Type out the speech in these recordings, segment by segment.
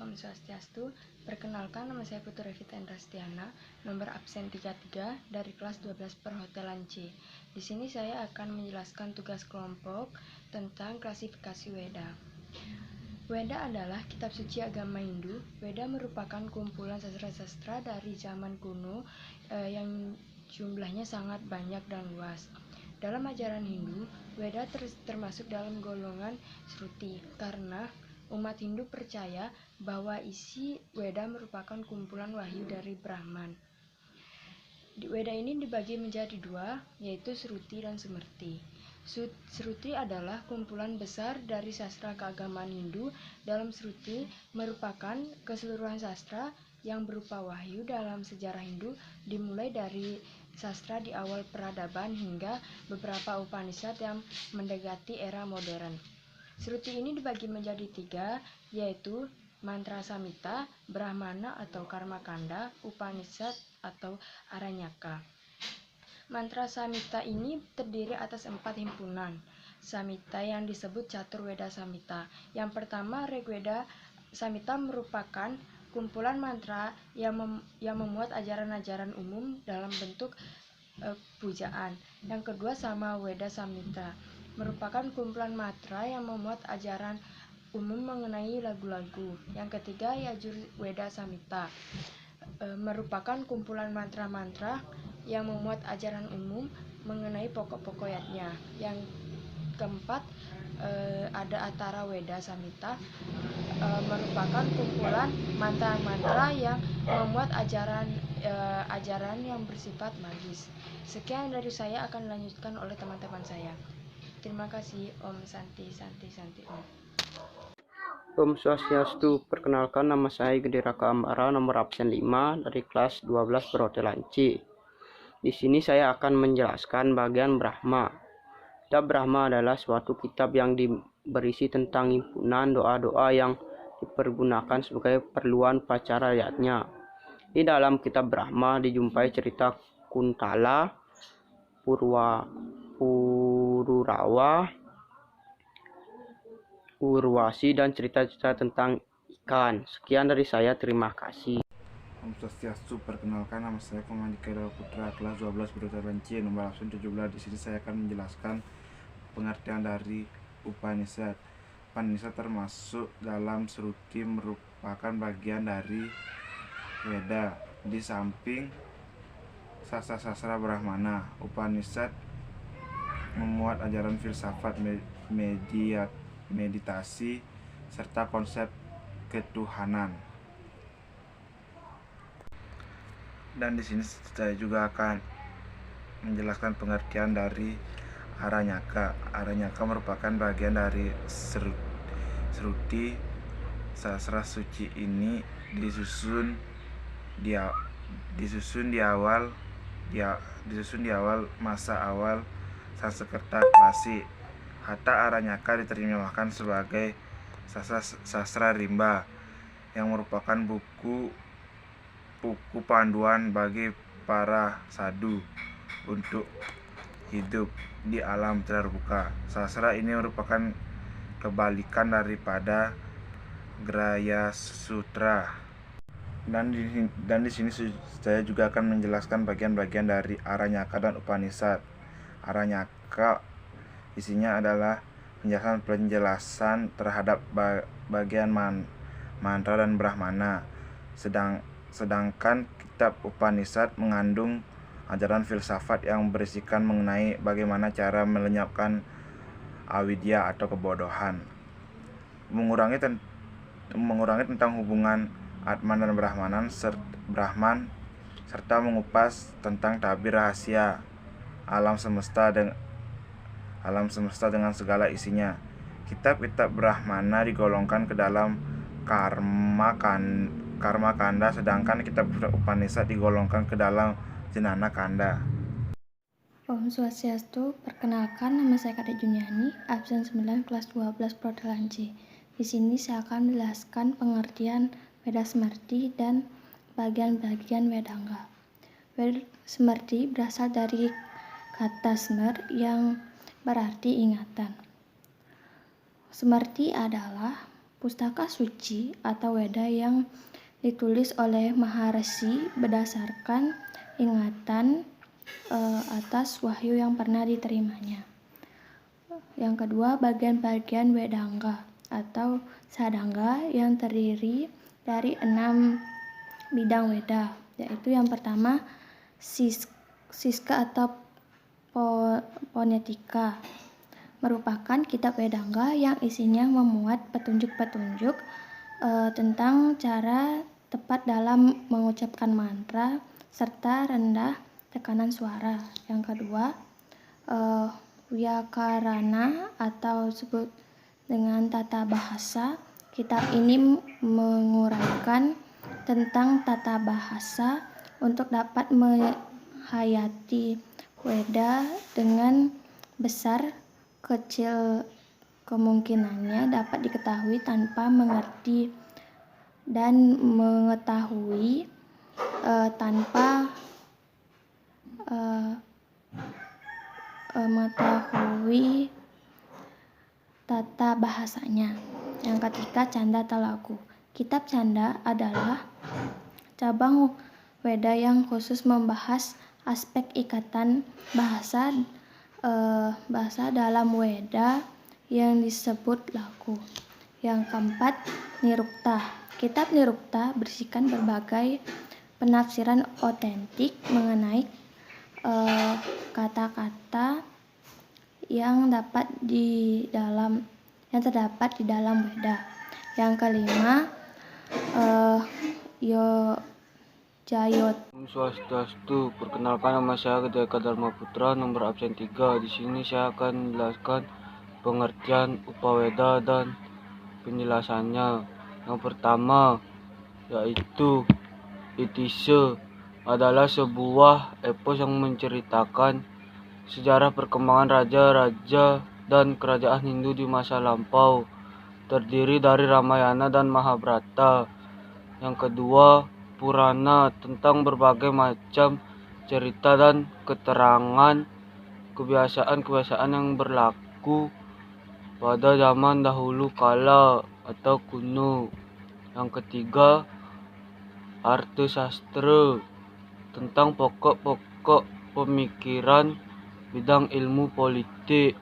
Om Swastiastu. Perkenalkan, nama saya Putu Revita Endrastiana, nomor absen 33 dari kelas 12 Perhotelan C. Di sini saya akan menjelaskan tugas kelompok tentang klasifikasi Weda. Weda adalah kitab suci agama Hindu. Weda merupakan kumpulan sastra-sastra dari zaman kuno yang jumlahnya sangat banyak dan luas. Dalam ajaran Hindu, Weda termasuk dalam golongan Shruti karena umat Hindu percaya bahwa isi Weda merupakan kumpulan wahyu dari Brahman. Weda ini dibagi menjadi dua, yaitu Shruti dan Smriti. Shruti adalah kumpulan besar dari sastra keagamaan Hindu. Dalam Shruti merupakan keseluruhan sastra yang berupa wahyu dalam sejarah Hindu, dimulai dari sastra di awal peradaban hingga beberapa Upanishad yang mendekati era modern. Shruti ini dibagi menjadi tiga, yaitu mantra Samhita, Brahmana atau Karmakanda, Upanishad atau Aranyaka. Mantra Samhita ini terdiri atas 4 himpunan Samhita yang disebut Catur Weda Samhita. Yang pertama, Rigveda Samhita merupakan kumpulan mantra yang memuat ajaran-ajaran umum dalam bentuk pujaan. Yang kedua, Samaveda Samhita merupakan kumpulan mantra yang memuat ajaran umum mengenai lagu-lagu. Yang ketiga, Yajur Weda Samhita merupakan kumpulan mantra-mantra yang memuat ajaran umum mengenai pokok-pokok yatnya. Yang keempat, ada Atara Weda Samhita merupakan kumpulan mantra-mantra yang memuat ajaran yang bersifat magis. Sekian dari saya, akan dilanjutkan oleh teman-teman saya. Terima kasih. Om Santi Santi Santi Om. Om Swastiastu. Perkenalkan, nama saya Gede Raka Ambara, nomor absen 5 dari kelas 12 Perhotelan C. Di sini saya akan menjelaskan bagian Brahma. Kitab Brahma adalah suatu kitab yang berisi tentang himpunan doa-doa yang dipergunakan sebagai keperluan upacara rakyatnya. Di dalam kitab Brahma dijumpai cerita Kuntala, Pururawa, Urwasi, dan cerita-cerita tentang ikan. Sekian dari saya, terima kasih. Om Swastiastu. Perkenalkan, nama saya Komandika Dewa Putra, kelas 12 Perhotelan C, nomor absen 17. Di sini saya akan menjelaskan pengertian dari Upanishad. Upanishad termasuk dalam Shruti, merupakan bagian dari Weda. Di samping sastra-sastra Brahmana, Upanishad memuat ajaran filsafat, meditasi, serta konsep ketuhanan. Dan di sini saya juga akan menjelaskan pengertian dari Aranyaka. Aranyaka merupakan bagian dari Shruti. Sastra suci ini disusun di awal masa awal Sanskerta klasik. Hatha Aranyaka diterjemahkan sebagai sastra rimba, yang merupakan buku panduan bagi para sadhu untuk hidup di alam terbuka. Sastra ini merupakan kebalikan daripada Graya Sutra. Dan di sini saya juga akan menjelaskan bagian-bagian dari Aranyaka dan Upanishad. Aranyaka isinya adalah penjelasan terhadap bagian mantra dan Brahmana. Sedangkan kitab Upanishad mengandung ajaran filsafat yang berisikan mengenai bagaimana cara melenyapkan avidya atau kebodohan, mengurangi tentang hubungan Atman dan Brahman, serta mengupas tentang tabir rahasia alam semesta dengan segala isinya. Kitab-kitab Brahmana digolongkan ke dalam karma kanda, sedangkan kitab Upanishad digolongkan ke dalam Jnana Kanda. Om Swastiastu. Perkenalkan, nama saya Kadek Juniani, absen 9 kelas 12 Perhotelan C. Di sini saya akan menjelaskan pengertian Weda Smrti dan bagian-bagian Vedanga. Weda Smrti berasal dari kata Smr yang berarti ingatan. Smrti adalah Pustaka suci atau Weda yang ditulis oleh Maharshi berdasarkan ingatan atas wahyu yang pernah diterimanya. Yang kedua, bagian-bagian Wedanga atau Sadanga yang terdiri dari 6 bidang Weda, yaitu yang pertama Siska atau Ponetika, merupakan kitab Vedanga yang isinya memuat petunjuk-petunjuk tentang cara tepat dalam mengucapkan mantra serta rendah tekanan suara. Yang kedua, Vyakarana atau disebut dengan tata bahasa. Kitab ini menguraikan tentang tata bahasa untuk dapat menghayati Weda dengan besar kecil kemungkinannya dapat diketahui tanpa mengerti dan mengetahui tanpa mengetahui tata bahasanya. Yang ketiga, Canda Talagu. Kitab Canda adalah cabang Weda yang khusus membahas aspek ikatan bahasa dalam Weda yang disebut lagu. Yang keempat, Nirukta. Kitab Nirukta berisikan berbagai penafsiran otentik mengenai kata-kata yang terdapat di dalam Weda. Yang kelima, Jayot. Swastiastu, perkenalkan nama saya Gedeka Dharma Putra, nomor absen 3. Di sini saya akan menjelaskan pengertian Upaweda dan penjelasannya. Yang pertama, yaitu Itise adalah sebuah epos yang menceritakan sejarah perkembangan raja-raja dan kerajaan Hindu di masa lampau, terdiri dari Ramayana dan Mahabharata. Yang kedua, Purana, tentang berbagai macam cerita dan keterangan kebiasaan-kebiasaan yang berlaku pada zaman dahulu kala atau kuno. Yang ketiga, Arthasastra, tentang pokok-pokok pemikiran bidang ilmu politik.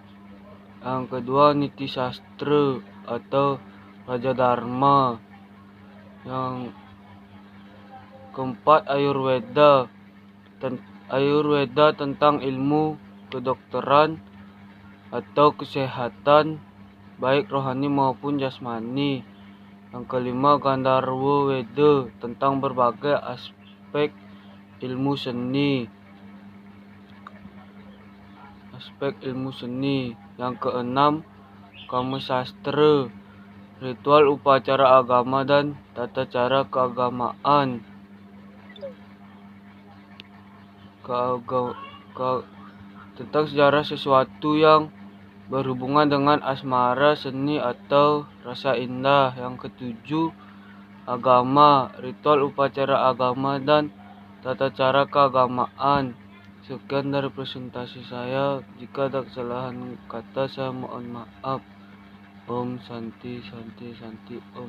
Yang kedua, Niti Sastra atau Raja Dharma. Yang keempat, Ayurveda tentang ilmu kedokteran atau kesehatan baik rohani maupun jasmani. Yang kelima, Gandharwa Weda, tentang berbagai aspek ilmu seni. Yang keenam, Kama Sastra, ritual upacara agama dan tata cara keagamaan. Tentang sejarah sesuatu yang berhubungan dengan asmara, seni, atau rasa indah. Yang ketujuh, Agama, ritual upacara agama dan tata cara keagamaan. Sekian dari presentasi saya. Jika ada kesalahan kata, saya mohon maaf. Om Santi Santi Santi Om.